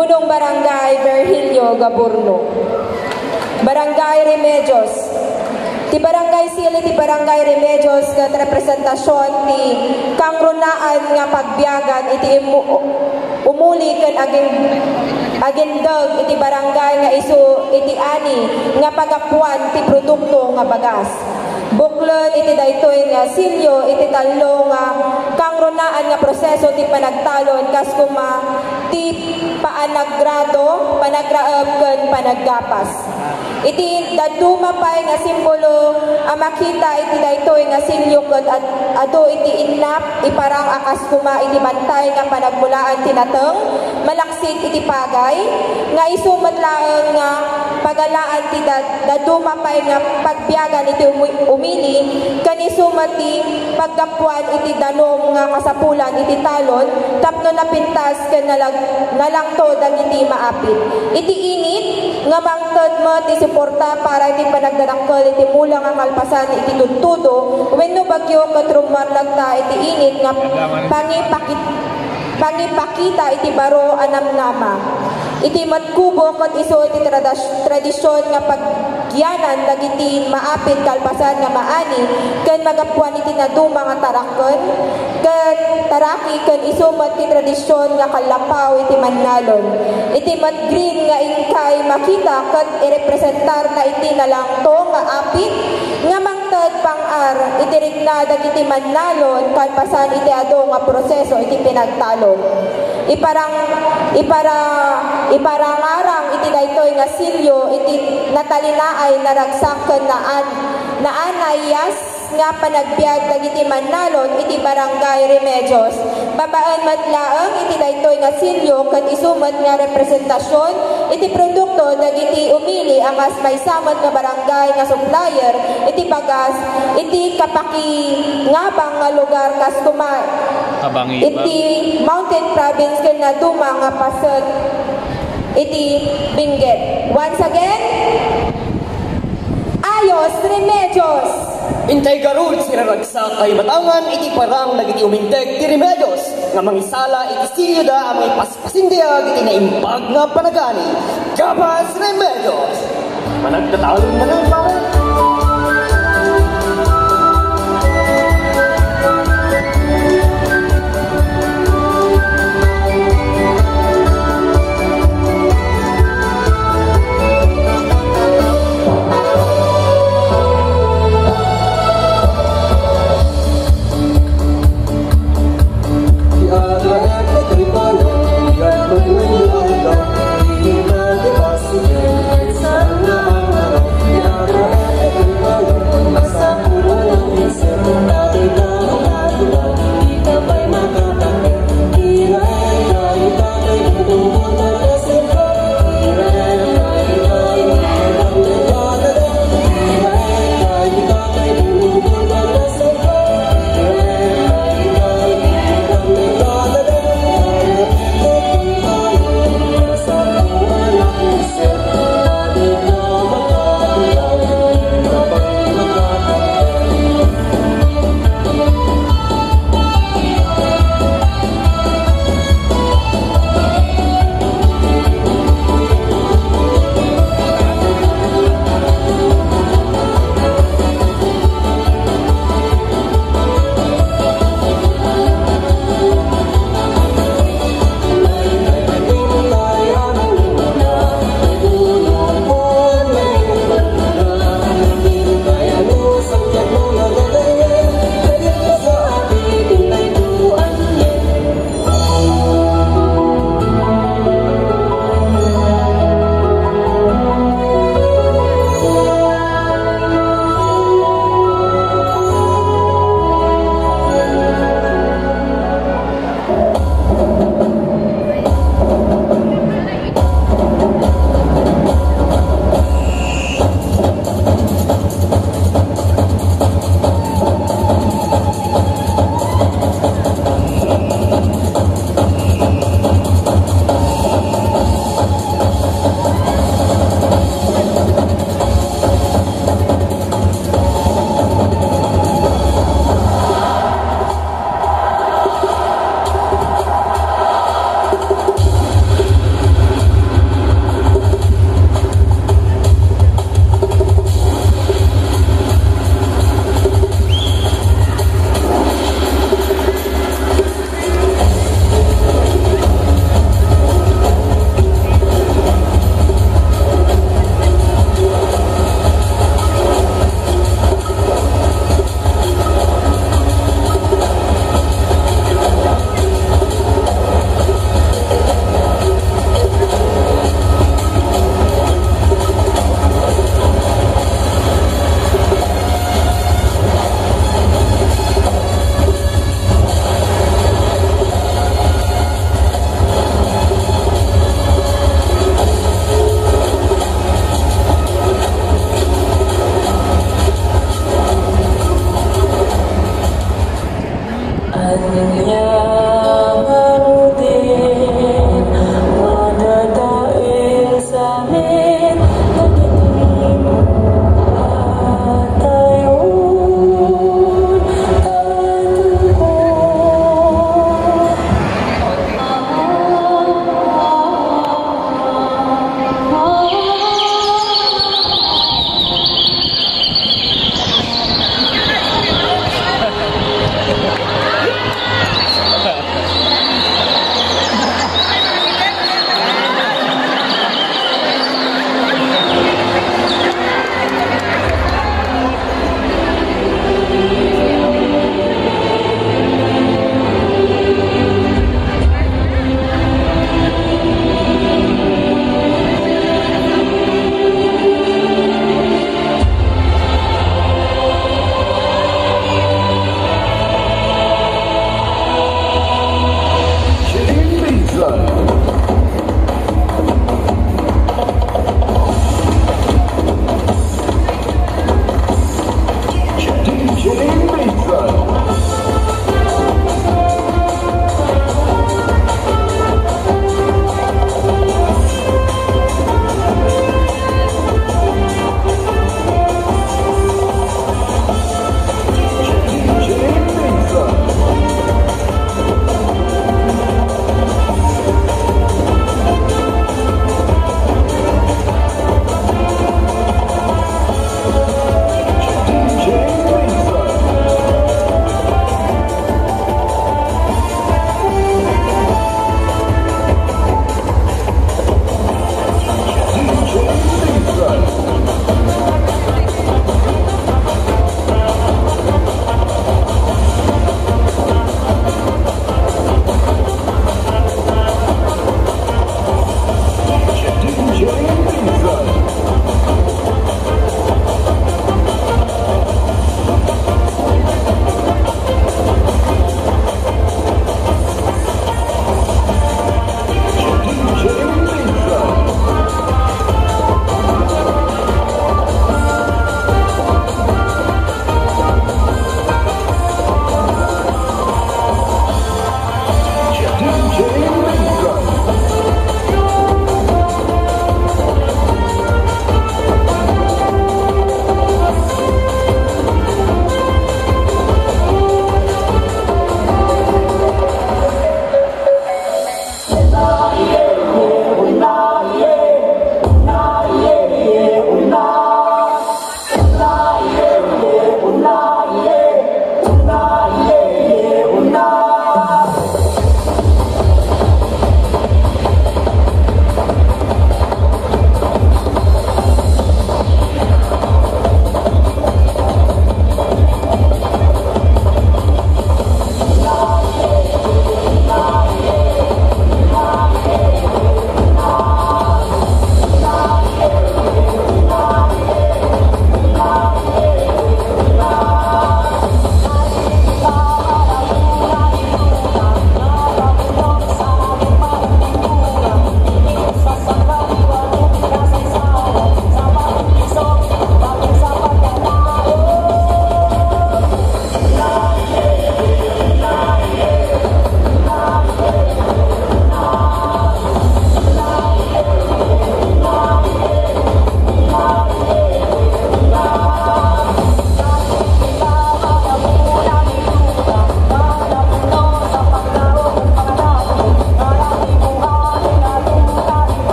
Punong Barangay Virgilio Gaburno. Barangay Remedios. Ti Barangay Sili, ti Barangay Remedios kat representasyon ti kangrunaan nga pagbiyagan iti umuli kan agendag iti barangay nga isu iti ani nga pagapuan ti produkto nga bagas. Buklan iti daytoy nga silyo iti talo nga kangrunaan nga proseso ti panagtalon kas kuma ti paanagrado, panagraab ken panaggapas. Iti daduma pay nga simbolo makita iti daytoy nga silyo ket adu iti inlap iparang akas kuma iti bantay nga panagmulaan tinateng malaksid iti pagay nga isumet laeng nga pagalaan ti daduma pay nga pagbiyagan iti umili ken isumet ti paggapuan iti danom nga kasapulan iti talon tapno napintas ken nalangto dagiti maapit. Iti init nga mangted met ti suporta para iti panagdanakkel iti mula nga kalpasan iti tudtudo wenno bagyo ket rumarlagta iti init nga pangipakita iti baro anamnama. Iti matkubo ket isu iti tradisyon nga pagyanan dagiti maapit kalpasan nga maani ken magapuan iti naduma nga taraken ken taraki ken isu met ti tradisyon nga kalapaw iti mannalon. Iti matgreen nga ingkay makita ket irepresentar na iti nalangto nga apit nga mangted pang-ar iti rigna dagiti mannalon kalpasan iti adu nga proseso iti pinagtalon. Iparangarang iti daytoy nga silyo iti natalinaay naragsak ken naanayas nga panagbiag dagiti mannalon iti Barangay Remedios. Babaan matlaeng iti daytoy nga silyo ket isumet nga representasyon iti produkto dagiti umili akas maysamet nga barangay nga supplier iti bagas iti kapakingabang nga lugar kas kuma iti Mountain Province ken naduma nga paseg iti Benguet. Once again, Ayos Remedios. Intay garul sinaragsak ay matangan iti parang nagiti uminteg ti Remedios nga mangisala iti silyo da amay paspasindiag iti naimpag nga panagani. Gabas Remedios. Managtatalon man ang pare. Sana ang harap,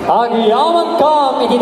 Agyaman kam iti